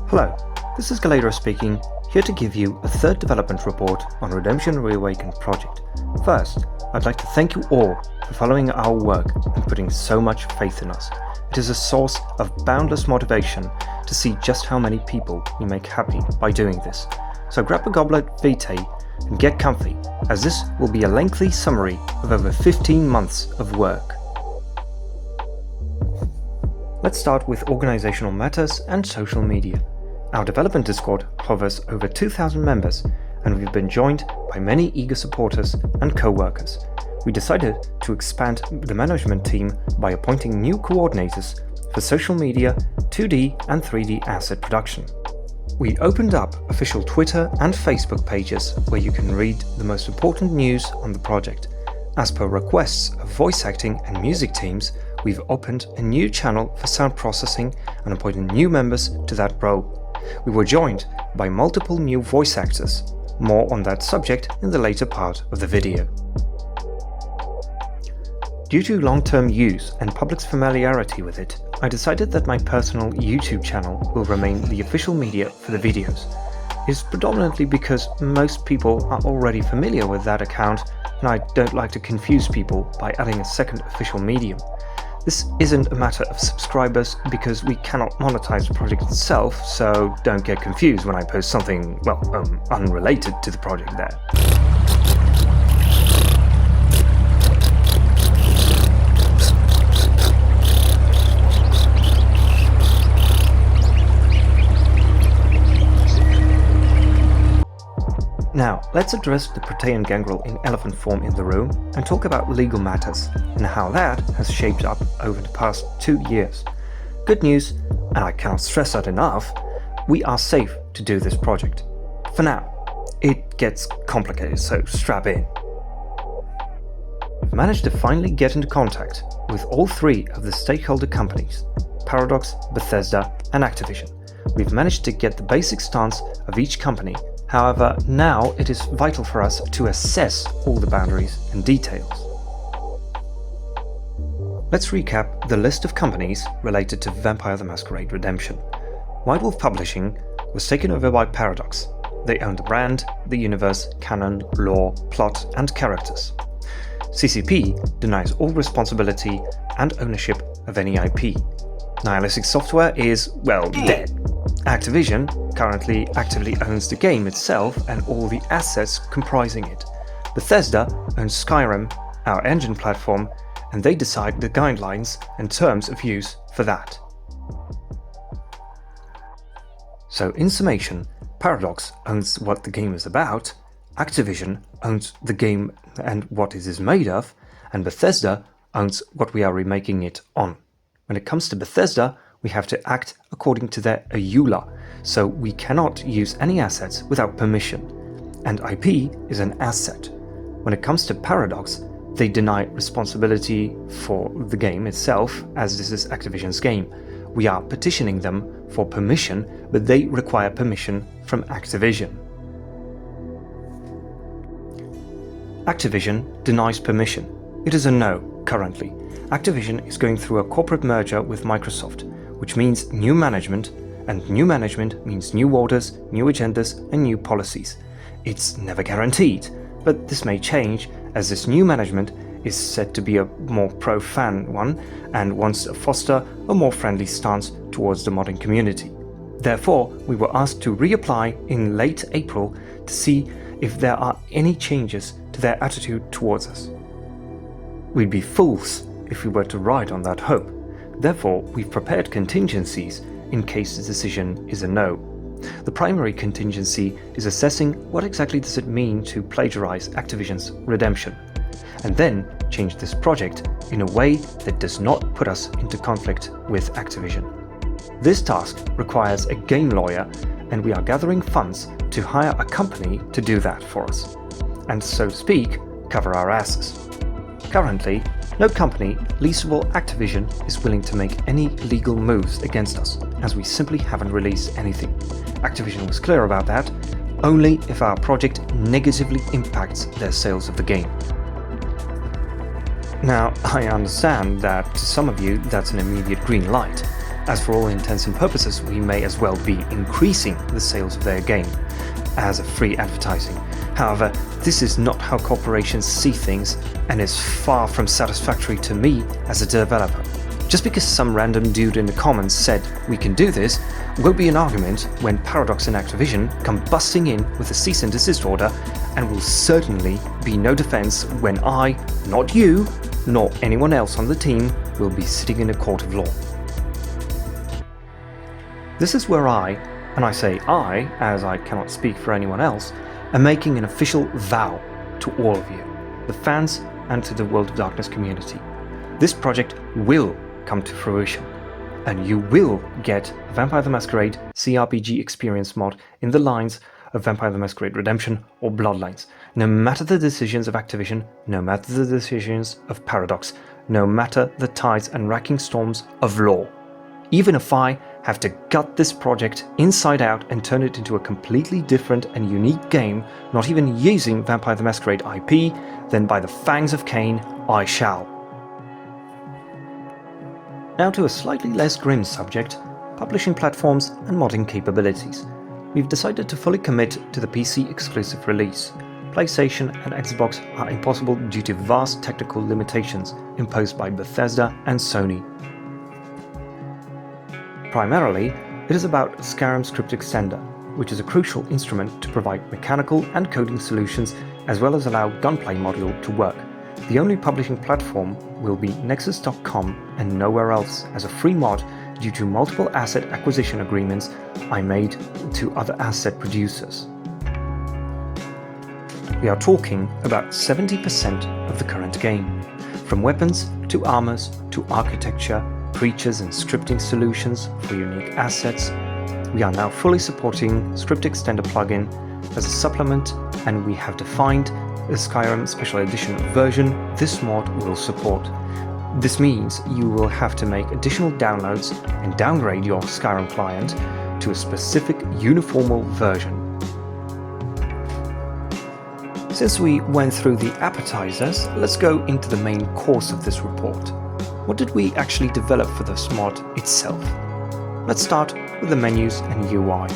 Hello, this is Galero speaking, here to give you a third development report on Redemption Reawakened project. First, I'd like to thank you all for following our work and putting so much faith in us. It is a source of boundless motivation to see just how many people we make happy by doing this. So grab a goblet vitae and get comfy, as this will be a lengthy summary of over 15 months of work. Let's start with organizational matters and social media. Our development Discord hovers over 2,000 members, and we've been joined by many eager supporters and co-workers. We decided to expand the management team by appointing new coordinators for social media, 2D and 3D asset production. We opened up official Twitter and Facebook pages where you can read the most important news on the project. As per requests of voice acting and music teams, we've opened a new channel for sound processing and appointed new members to that role. We were joined by multiple new voice actors. More on that subject in the later part of the video. Due to long-term use and public's familiarity with it, I decided that my personal YouTube channel will remain the official media for the videos. It's predominantly because most people are already familiar with that account, and I don't like to confuse people by adding a second official medium. This isn't a matter of subscribers because we cannot monetize the project itself, so don't get confused when I post something, unrelated to the project there. Now, let's address the Protean gangrel in elephant form in the room and talk about legal matters and how that has shaped up over the past 2 years. Good news, and I cannot stress that enough, we are safe to do this project. For now. It gets complicated, so strap in. We've managed to finally get into contact with all 3 of the stakeholder companies, Paradox, Bethesda and Activision. We've managed to get the basic stance of each company. However, now it is vital for us to assess all the boundaries and details. Let's recap the list of companies related to Vampire the Masquerade Redemption. White Wolf Publishing was taken over by Paradox. They own the brand, the universe, canon, lore, plot and characters. CCP denies all responsibility and ownership of any IP. Nihilistic Software is, dead. Activision currently actively owns the game itself and all the assets comprising it. Bethesda owns Skyrim, our engine platform, and they decide the guidelines and terms of use for that. So in summation, Paradox owns what the game is about, Activision owns the game and what it is made of, and Bethesda owns what we are remaking it on. When it comes to Bethesda, we have to act according to their EULA, so we cannot use any assets without permission. And IP is an asset. When it comes to Paradox, they deny responsibility for the game itself, as this is Activision's game. We are petitioning them for permission, but they require permission from Activision. Activision denies permission. It is a no, currently. Activision is going through a corporate merger with Microsoft, which means new management, and new management means new orders, new agendas and new policies. It's never guaranteed, but this may change as this new management is said to be a more pro-fan one and wants to foster a more friendly stance towards the modding community. Therefore, we were asked to reapply in late April to see if there are any changes to their attitude towards us. We'd be fools if we were to ride on that hope. Therefore, we've prepared contingencies in case the decision is a no. The primary contingency is assessing what exactly does it mean to plagiarize Activision's Redemption, and then change this project in a way that does not put us into conflict with Activision. This task requires a game lawyer, and we are gathering funds to hire a company to do that for us, and so to speak, cover our asses. Currently, no company leasable Activision is willing to make any legal moves against us, as we simply haven't released anything. Activision was clear about that, only if our project negatively impacts their sales of the game. Now, I understand that to some of you that's an immediate green light, as for all intents and purposes we may as well be increasing the sales of their game as a free advertising. However, this is not how corporations see things and is far from satisfactory to me as a developer. Just because some random dude in the comments said we can do this will be an argument when Paradox and Activision come busting in with a cease and desist order, and will certainly be no defense when I, not you, nor anyone else on the team, will be sitting in a court of law. This is where I, and I say I as I cannot speak for anyone else, am making an official vow to all of you, the fans and to the World of Darkness community. This project will come to fruition, and you will get Vampire the Masquerade CRPG experience mod in the lines of Vampire the Masquerade Redemption or Bloodlines, no matter the decisions of Activision, no matter the decisions of Paradox, no matter the tides and racking storms of law. Even if I have to gut this project inside out and turn it into a completely different and unique game, not even using Vampire the Masquerade IP, then by the fangs of Cain, I shall. Now to a slightly less grim subject, publishing platforms and modding capabilities. We've decided to fully commit to the PC exclusive release. PlayStation and Xbox are impossible due to vast technical limitations imposed by Bethesda and Sony. Primarily, it is about Skyrim Script Extender, which is a crucial instrument to provide mechanical and coding solutions as well as allow Gunplay module to work. The only publishing platform will be Nexus.com and nowhere else as a free mod due to multiple asset acquisition agreements I made to other asset producers. We are talking about 70% of the current game, from weapons to armors to architecture, creatures and scripting solutions for unique assets. We are now fully supporting Script Extender plugin as a supplement, and we have defined the Skyrim Special Edition version this mod will support. This means you will have to make additional downloads and downgrade your Skyrim client to a specific uniformal version. Since we went through the appetizers, let's go into the main course of this report. What did we actually develop for this mod itself? Let's start with the menus and UI.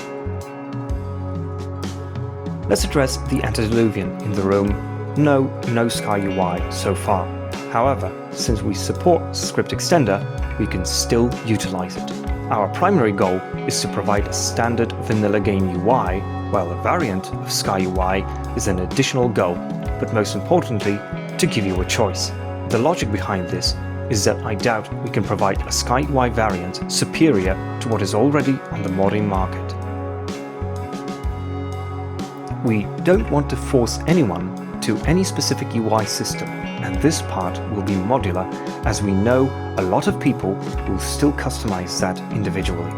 Let's address the antediluvian in the room. No Sky UI so far. However, since we support Script Extender, we can still utilize it. Our primary goal is to provide a standard vanilla game UI, while a variant of Sky UI is an additional goal, but most importantly, to give you a choice. The logic behind this is that I doubt we can provide a Sky UI variant superior to what is already on the modding market. We don't want to force anyone to any specific UI system, and this part will be modular, as we know a lot of people will still customize that individually.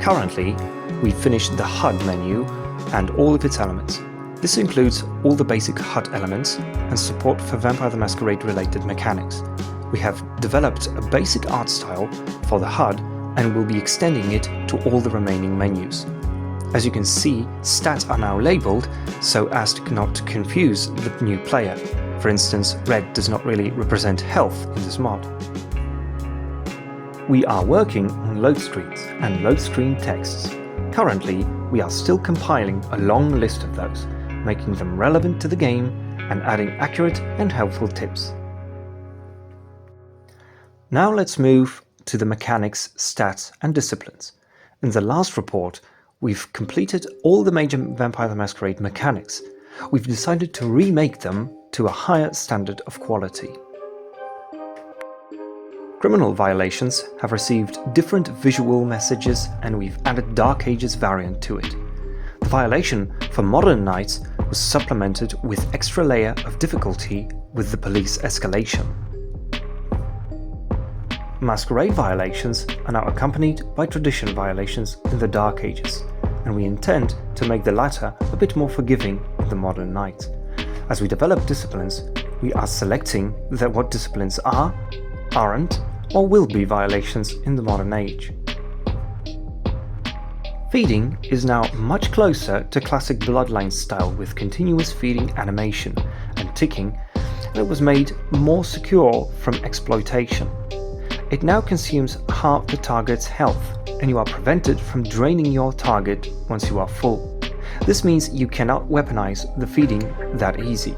Currently, we've finished the HUD menu and all of its elements. This includes all the basic HUD elements and support for Vampire the Masquerade related mechanics. We have developed a basic art style for the HUD and will be extending it to all the remaining menus. As you can see, stats are now labeled so as to not confuse the new player. For instance, red does not really represent health in this mod. We are working on load screens and load screen texts. Currently, we are still compiling a long list of those, making them relevant to the game and adding accurate and helpful tips. Now let's move to the mechanics, stats and disciplines. In the last report, we've completed all the major Vampire the Masquerade mechanics. We've decided to remake them to a higher standard of quality. Criminal violations have received different visual messages, and we've added Dark Ages variant to it. The violation for Modern Knights was supplemented with extra layer of difficulty with the police escalation. Masquerade violations are now accompanied by tradition violations in the Dark Ages, and we intend to make the latter a bit more forgiving in the Modern Knight. As we develop disciplines, we are selecting what disciplines are, aren't, or will be violations in the modern age. Feeding is now much closer to classic Bloodlines style with continuous feeding animation and ticking, and it was made more secure from exploitation. It now consumes half the target's health, and you are prevented from draining your target once you are full. This means you cannot weaponize the feeding that easy.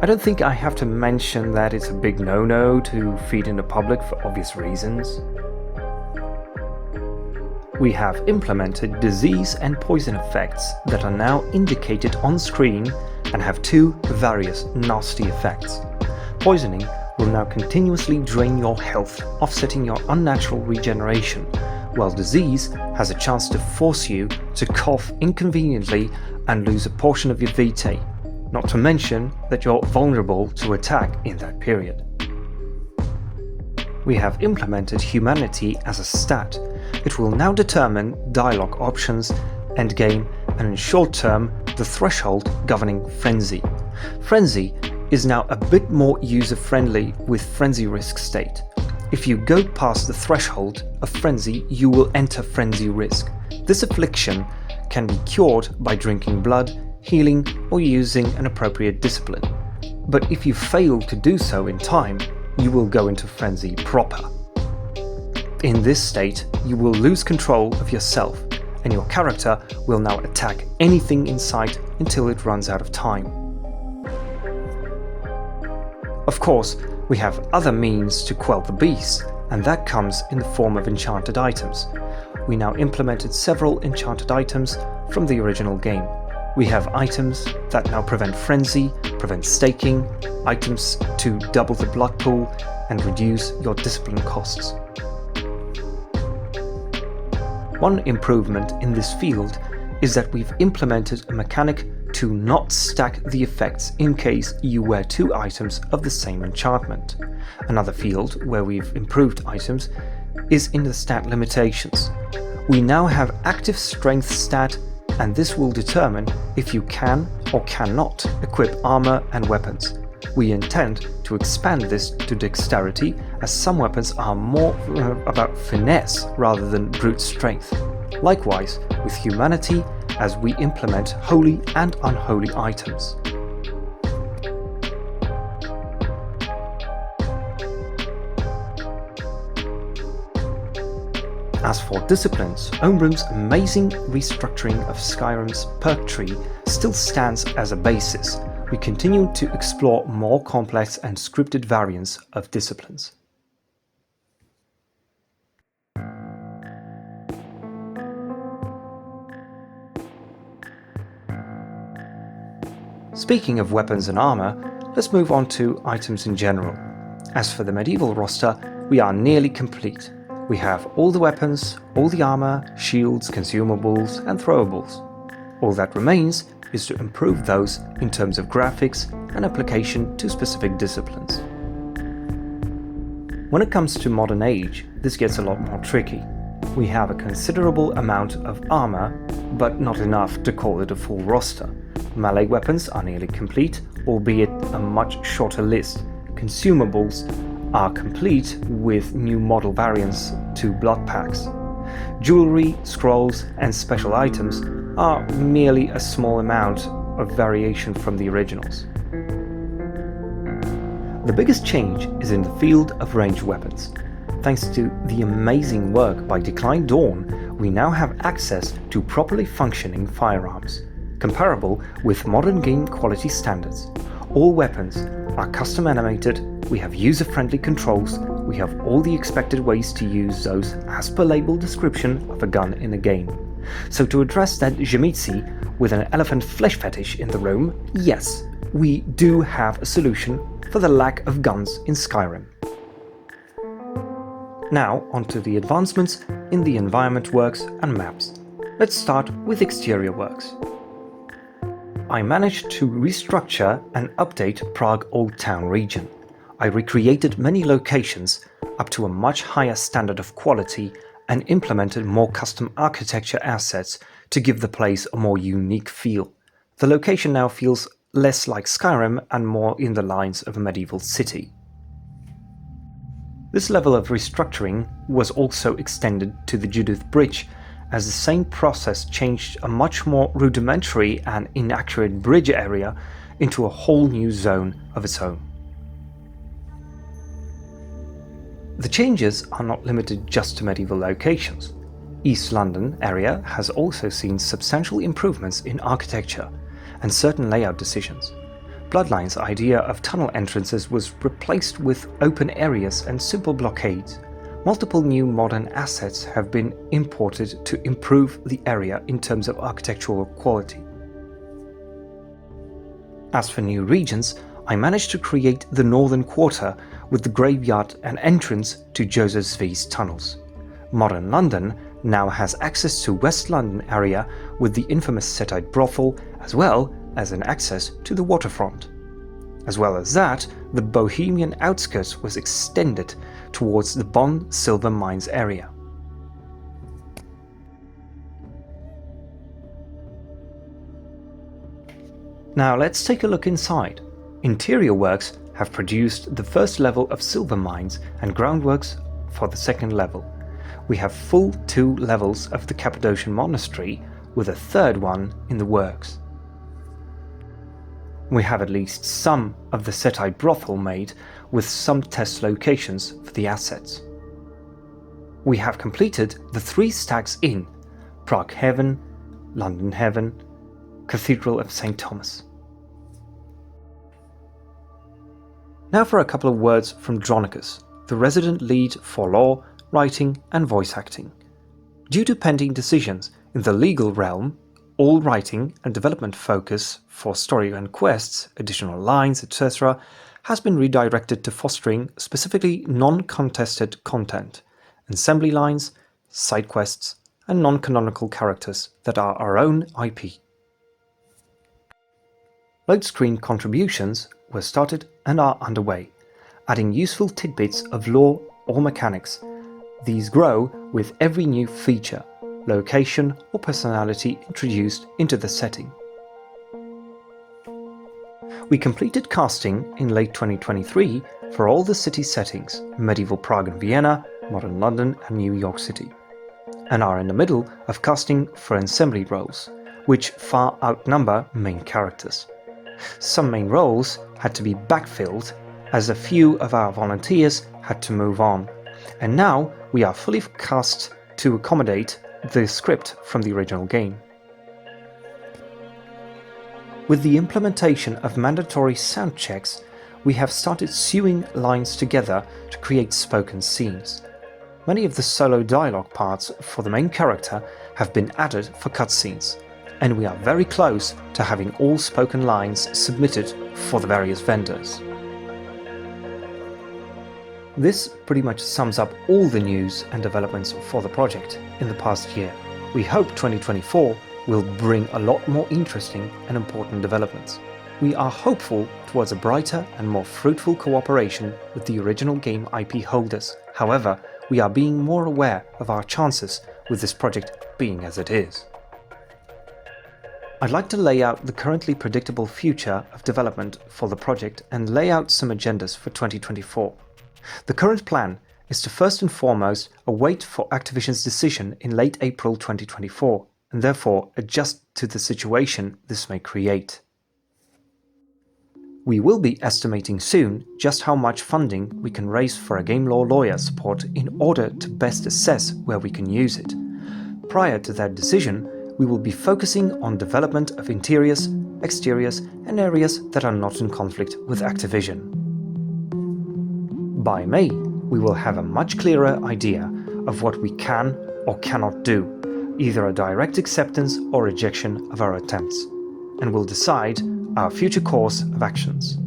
I don't think I have to mention that it's a big no-no to feed in the public for obvious reasons. We have implemented disease and poison effects that are now indicated on screen and have two various nasty effects. Poisoning will now continuously drain your health, offsetting your unnatural regeneration, while disease has a chance to force you to cough inconveniently and lose a portion of your vitae, not to mention that you're vulnerable to attack in that period. We have implemented humanity as a stat. It will now determine dialogue options, endgame, and in short term, the threshold governing frenzy. Frenzy is now a bit more user-friendly with frenzy risk state. If you go past the threshold of frenzy, you will enter frenzy risk. This affliction can be cured by drinking blood, healing, or using an appropriate discipline. But if you fail to do so in time, you will go into frenzy proper. In this state, you will lose control of yourself, and your character will now attack anything in sight until it runs out of time. Of course, we have other means to quell the beast, and that comes in the form of enchanted items. We now implemented several enchanted items from the original game. We have items that now prevent frenzy, prevent staking, items to double the blood pool, and reduce your discipline costs. One improvement in this field is that we've implemented a mechanic to not stack the effects in case you wear two items of the same enchantment. Another field where we've improved items is in the stat limitations. We now have active strength stat, and this will determine if you can or cannot equip armor and weapons. We intend to expand this to dexterity, as some weapons are more about finesse rather than brute strength. Likewise with humanity, as we implement holy and unholy items. As for disciplines, Ombrum's amazing restructuring of Skyrim's perk tree still stands as a basis. We continue to explore more complex and scripted variants of disciplines. Speaking of weapons and armor, let's move on to items in general. As for the medieval roster, we are nearly complete. We have all the weapons, all the armor, shields, consumables, and throwables. All that remains is to improve those in terms of graphics and application to specific disciplines. When it comes to modern age, this gets a lot more tricky. We have a considerable amount of armor, but not enough to call it a full roster. Melee weapons are nearly complete, albeit a much shorter list. Consumables are complete with new model variants to blood packs. Jewelry, scrolls, and special items are merely a small amount of variation from the originals. The biggest change is in the field of ranged weapons. Thanks to the amazing work by Decline Dawn, we now have access to properly functioning firearms, comparable with modern game quality standards. All weapons are custom animated, we have user-friendly controls, we have all the expected ways to use those as per label description of a gun in a game. So to address that Jamitsi with an elephant flesh fetish in the room, yes, we do have a solution for the lack of guns in Skyrim. Now onto the advancements in the environment works and maps. Let's start with exterior works. I managed to restructure and update Prague Old Town region. I recreated many locations up to a much higher standard of quality and implemented more custom architecture assets to give the place a more unique feel. The location now feels less like Skyrim and more in the lines of a medieval city. This level of restructuring was also extended to the Judith Bridge, as the same process changed a much more rudimentary and inaccurate bridge area into a whole new zone of its own. The changes are not limited just to medieval locations. East London area has also seen substantial improvements in architecture and certain layout decisions. Bloodline's idea of tunnel entrances was replaced with open areas and simple blockades. Multiple new modern assets have been imported to improve the area in terms of architectural quality. As for new regions, I managed to create the Northern Quarter with the graveyard and entrance to Joseph's V's tunnels. Modern London now has access to West London area with the infamous Setite brothel, as well as an access to the waterfront. As well as that, the Bohemian outskirts was extended towards the Bond silver mines area. Now let's take a look inside. Interior works have produced the first level of silver mines and groundworks for the second level. We have full 2 levels of the Cappadocian Monastery with a third one in the works. We have at least some of the Setite brothel made with some test locations for the assets. We have completed the 3 Stags Inn, Prague Heaven, London Heaven, Cathedral of St. Thomas. Now for a couple of words from Dronicus, the resident lead for law, writing and voice acting. Due to pending decisions in the legal realm, all writing and development focus for story and quests, additional lines, etc. has been redirected to fostering specifically non-contested content, assembly lines, side quests, and non-canonical characters that are our own IP. Load screen contributions were started and are underway, adding useful tidbits of lore or mechanics. These grow with every new feature, location or personality introduced into the setting. We completed casting in late 2023 for all the city settings, medieval Prague and Vienna, modern London and New York City, and are in the middle of casting for assembly roles, which far outnumber main characters. Some main roles had to be backfilled as a few of our volunteers had to move on, and now we are fully cast to accommodate the script from the original game. With the implementation of mandatory sound checks, we have started sewing lines together to create spoken scenes. Many of the solo dialogue parts for the main character have been added for cutscenes, and we are very close to having all spoken lines submitted for the various vendors. This pretty much sums up all the news and developments for the project in the past year. We hope 2024 will bring a lot more interesting and important developments. We are hopeful towards a brighter and more fruitful cooperation with the original game IP holders. However, we are being more aware of our chances with this project being as it is. I'd like to lay out the currently predictable future of development for the project and lay out some agendas for 2024. The current plan is to first and foremost await for Activision's decision in late April 2024 and therefore adjust to the situation this may create. We will be estimating soon just how much funding we can raise for a game law lawyer support in order to best assess where we can use it. Prior to that decision, we will be focusing on development of interiors, exteriors and areas that are not in conflict with Activision. By May, we will have a much clearer idea of what we can or cannot do, either a direct acceptance or rejection of our attempts, and will decide our future course of actions.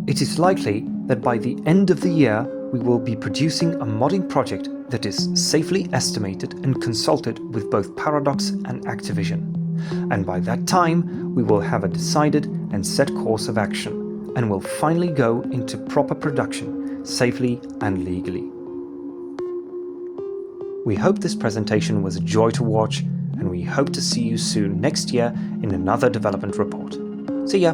It is likely that by the end of the year we will be producing a modding project that is safely estimated and consulted with both Paradox and Activision, and by that time we will have a decided and set course of action, and will finally go into proper production, safely and legally. We hope this presentation was a joy to watch, and we hope to see you soon next year in another development report. See ya!